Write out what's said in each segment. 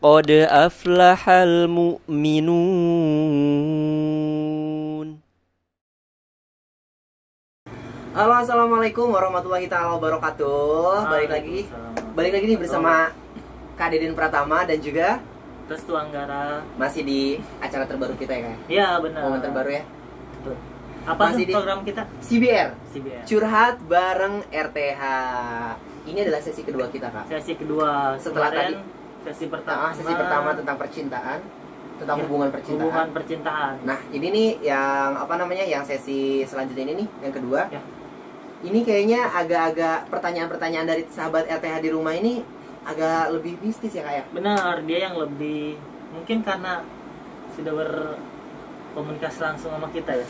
قد أفلح المؤمنون. Halo, assalamualaikum warahmatullahi taala wabarakatuh. Balik lagi nih bersama Kak Deden Pratama dan juga Restu Anggara. masih di acara terbaru kita ya, Kak? Iya benar. Momen terbaru ya. Betul. Apa Masih tuh di- program kita? CBR, CBR. curhat bareng RTH. Ini adalah sesi kedua kita, Kak. Sesi kedua. Setelah Kemarin sesi pertama. Sesi pertama tentang percintaan, tentang Ya, hubungan percintaan. Hubungan percintaan. Nah, ini nih yang apa namanya? Yang sesi selanjutnya ini nih, yang kedua. Ya. Ini kayaknya agak-agak pertanyaan-pertanyaan dari sahabat RTH di rumah ini agak lebih mistis ya, Kak ya? Benar, dia yang lebih mungkin karena sudah berkomunikasi langsung sama kita ya.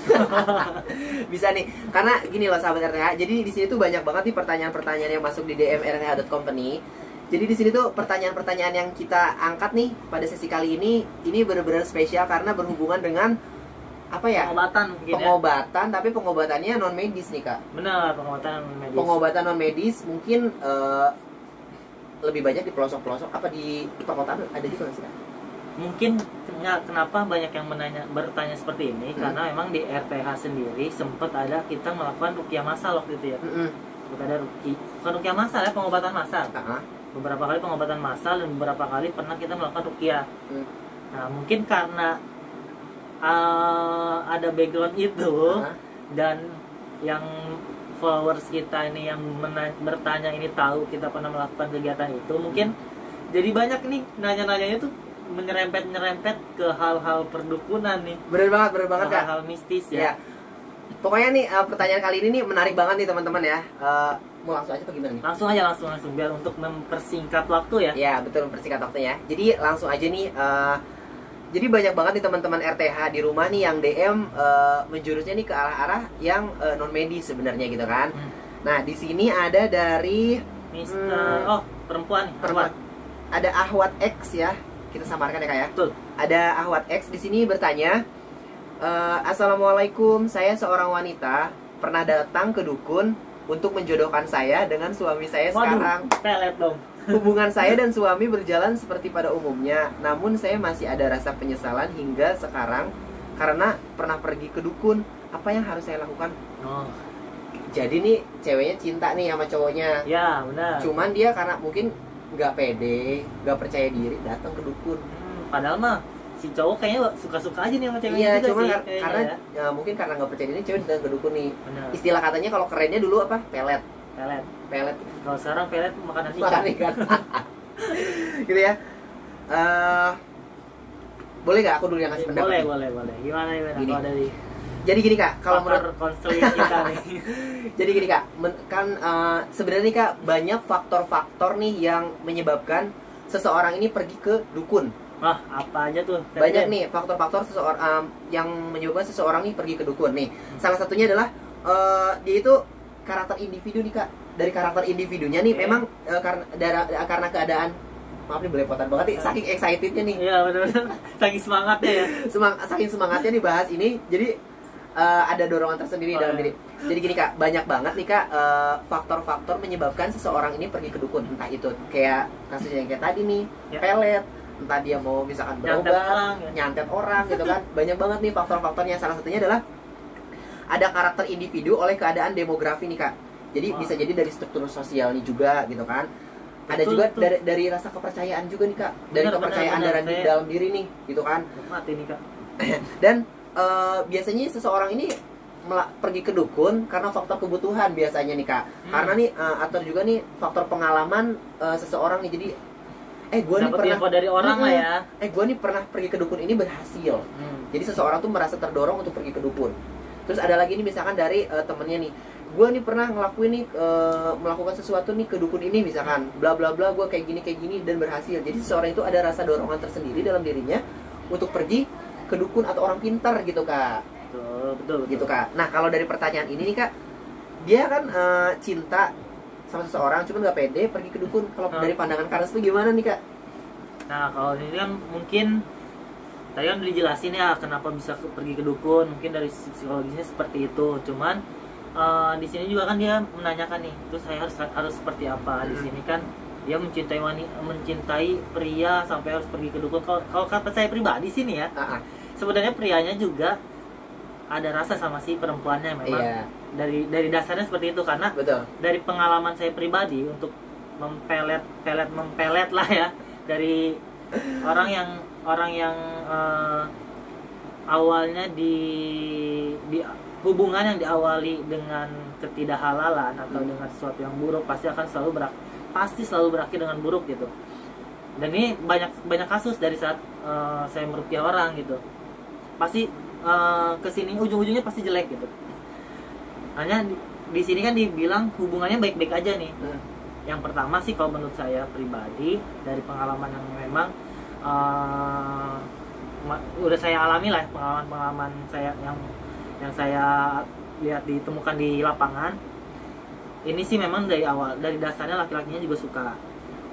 Bisa nih, karena gini loh sahabat RTH. Jadi di sini tuh banyak banget nih pertanyaan-pertanyaan yang masuk di DM rth.company. Jadi di sini tuh pertanyaan-pertanyaan yang kita angkat nih pada sesi kali ini benar-benar spesial karena berhubungan dengan apa ya? Pengobatan mungkin ya. Pengobatan, tapi pengobatannya non medis nih, Kak. Benar, pengobatan medis. Pengobatan non medis mungkin lebih banyak di pelosok-pelosok apa di perkotaan ada juga nggak sih, Kak? Mungkin kenapa banyak yang bertanya seperti ini karena memang di RTH sendiri sempat ada kita melakukan ruqyah massal waktu itu ya. Sempat ada bukan ruqyah massal ya, pengobatan massal. Beberapa kali pengobatan massal dan beberapa kali pernah kita melakukan ruqyah. Nah, mungkin karena ada background itu dan yang followers kita ini yang bertanya ini tahu kita pernah melakukan kegiatan itu, mungkin jadi banyak nih nanya-nanyanya tuh menyerempet ke hal-hal perdukunan nih. Bener banget, Kak. Hal-hal mistis Ya. ya. Pokoknya nih pertanyaan kali ini nih menarik banget nih teman-teman ya. Mau langsung aja apa gimana nih? Langsung biar untuk mempersingkat waktu ya. Ya betul, mempersingkat waktunya. Jadi langsung aja nih. Jadi banyak banget nih teman-teman RTH di rumah nih yang DM menjurusnya nih ke arah-arah yang non medis sebenarnya gitu kan. Nah di sini ada dari Mister perempuan nih. perempuan. Ada Ahwat X ya. Kita samarkan ya, Kak ya. Betul. Ada Ahwat X di sini bertanya, Assalamualaikum, saya seorang wanita pernah datang ke dukun untuk menjodohkan saya dengan suami saya sekarang. Pelet dong. Hubungan saya dan suami berjalan seperti pada umumnya, namun saya masih ada rasa penyesalan hingga sekarang karena pernah pergi ke dukun. Apa yang harus saya lakukan? Oh. Jadi nih ceweknya cinta nih sama cowoknya. Ya, benar. Cuman dia karena mungkin nggak pede, nggak percaya diri datang ke dukun. Padahal mah si cowok kayaknya suka-suka aja nih sama ceweknya Iya, juga cuma sih, karena ya. ya, mungkin karena nggak percaya diri cewek datang ke dukun nih. Benar. Istilah katanya kalau kerennya dulu apa? Pelet. Pelet. Kalau sekarang pelet makanan ikan. Makan ikan. Gitu ya. Boleh nggak aku dulu yang ngasih pendapat? Boleh. Gimana Gini. kalau dari Jadi gini, Kak, kalau menurut konseling kita nih. jadi gini, Kak, kan sebenarnya nih, Kak, banyak faktor-faktor nih yang menyebabkan seseorang ini pergi ke dukun. Wah, apa aja tuh? Banyak nih faktor-faktor seseorang yang menyebabkan seseorang nih pergi ke dukun nih. Salah satunya adalah dia itu karakter individu nih, Kak. Dari karakter individunya nih memang karena keadaan, maaf nih belepotan banget nih, saking excitednya nih. Iya, benar-benar. Saking semangatnya ya. Saking semangatnya nih bahas ini, jadi ada dorongan tersendiri dalam diri. Jadi gini, Kak, banyak banget nih, Kak, faktor-faktor menyebabkan seseorang ini pergi ke dukun. Entah itu kayak kasusnya yang kayak tadi nih, pelet, entah dia mau misalkan berobat, nyantet orang gitu kan. Banyak banget nih faktor-faktornya. Salah satunya adalah ada karakter individu oleh keadaan demografi nih, Kak. Jadi bisa jadi dari struktur sosialnya juga gitu kan. Ada juga dari rasa kepercayaan juga nih, Kak. Dari kepercayaan dalam diri nih gitu kan. Mati nih, Kak. Dan biasanya seseorang ini pergi ke dukun karena faktor kebutuhan biasanya nih, Kak. Karena nih atau juga nih faktor pengalaman seseorang nih. Jadi gue nih pernah info dari orang lah ya. Gue nih pernah pergi ke dukun ini berhasil. Jadi seseorang tuh merasa terdorong untuk pergi ke dukun. Terus ada lagi nih misalkan dari temennya nih, gue nih pernah ngelakuin nih melakukan sesuatu nih ke dukun ini misalkan, bla bla bla, gue kayak gini dan berhasil. Jadi seseorang itu ada rasa dorongan tersendiri dalam dirinya untuk pergi ke dukun atau orang pintar gitu, Kak. Betul. Gitu, Kak. Nah kalau dari pertanyaan ini nih, Kak, dia kan cinta sama seseorang cuman nggak pede pergi ke dukun. Kalau dari pandangan Kak Restu gimana nih, Kak? Nah kalau ini kan mungkin tadi kan udah dijelasin ya kenapa bisa pergi ke dukun, mungkin dari psikologisnya seperti itu. Cuman di sini juga kan dia menanyakan nih, terus saya harus seperti apa? Di sini kan dia mencintai pria sampai harus pergi ke dukun. Kalau kata saya pribadi sini ya, sebenarnya prianya juga ada rasa sama si perempuannya memang. Iya. Dari dasarnya seperti itu, karena Betul. dari pengalaman saya pribadi untuk mempelet lah ya, dari orang yang awalnya di hubungan yang diawali dengan ketidakhalalan atau dengan sesuatu yang buruk pasti selalu berakhir dengan buruk gitu. Dan ini banyak kasus dari saat saya meruqyah orang gitu, pasti kesini ujung-ujungnya pasti jelek gitu. Hanya di sini kan dibilang hubungannya baik-baik aja nih. Yang pertama sih kalau menurut saya pribadi, dari pengalaman yang memang udah saya alami lah, pengalaman saya yang saya lihat ditemukan di lapangan, ini sih memang dari dasarnya laki-lakinya juga suka.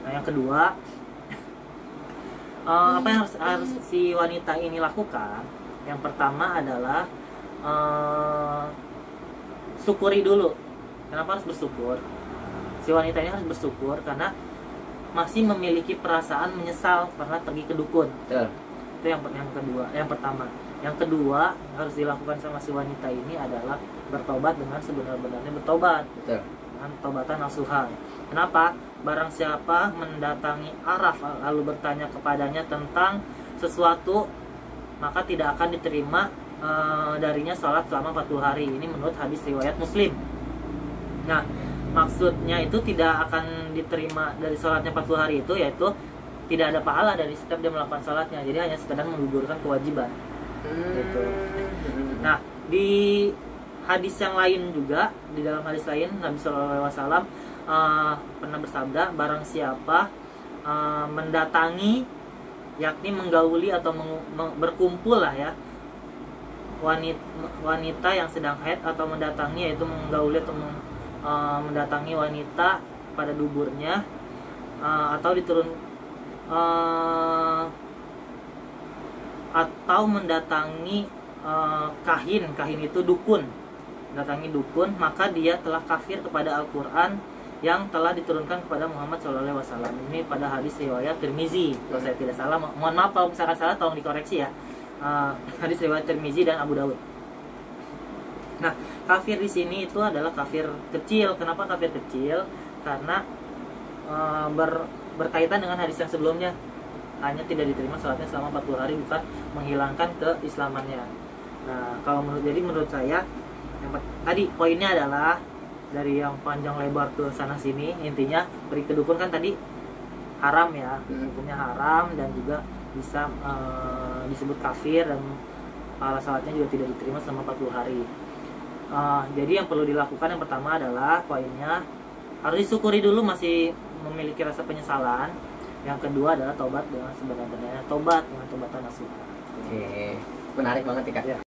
Nah yang kedua, apa yang harus si wanita ini lakukan? Yang pertama adalah syukuri dulu. Kenapa harus bersyukur? Si wanita ini harus bersyukur karena masih memiliki perasaan menyesal pernah pergi ke dukun. Itu yang kedua. Yang pertama. Yang kedua harus dilakukan sama si wanita ini adalah bertobat dengan sebenar-benarnya bertobat. Dengan tobatan nasuha. Kenapa? Barang siapa mendatangi Araf lalu bertanya kepadanya tentang sesuatu, maka tidak akan diterima darinya sholat selama 40 hari. Ini menurut hadis riwayat Muslim. Nah, maksudnya itu tidak akan diterima dari sholatnya 40 hari itu, yaitu tidak ada pahala dari setiap dia melakukan sholatnya. Jadi hanya sekedar menggugurkan kewajiban. Gitu. Nah, di hadis yang lain juga, di dalam hadis lain Nabi SAW pernah bersabda, barang siapa mendatangi, yakni menggauli atau berkumpul lah ya, wanita yang sedang haid, atau mendatangi yaitu menggauli atau mendatangi wanita pada duburnya, atau atau mendatangi kahin itu dukun, mendatangi dukun, maka dia telah kafir kepada Al-Quran yang telah diturunkan kepada Muhammad SAW. Ini pada hadis riwayat Tirmizi kalau saya tidak salah. Mohon maaf kalau misalkan salah, tolong dikoreksi ya. Hadis riwayat Tirmizi dan Abu Dawud. Nah, kafir di sini itu adalah kafir kecil. Kenapa kafir kecil? Karena berkaitan dengan hadis yang sebelumnya, hanya tidak diterima sholatnya selama 40 hari, bukan menghilangkan keislamannya. Nah, menurut saya tadi poinnya adalah dari yang panjang lebar ke sana sini, intinya pergi ke dukun kan tadi haram ya, hukumnya haram, dan juga bisa disebut kafir, dan pahala sholatnya juga tidak diterima selama 40 hari. Jadi yang perlu dilakukan yang pertama adalah poinnya harus disyukuri dulu masih memiliki rasa penyesalan. Yang kedua adalah tobat dengan sebenar-benarnya tobat, dengan tobatan nasuha. Oke, menarik banget ya Kak.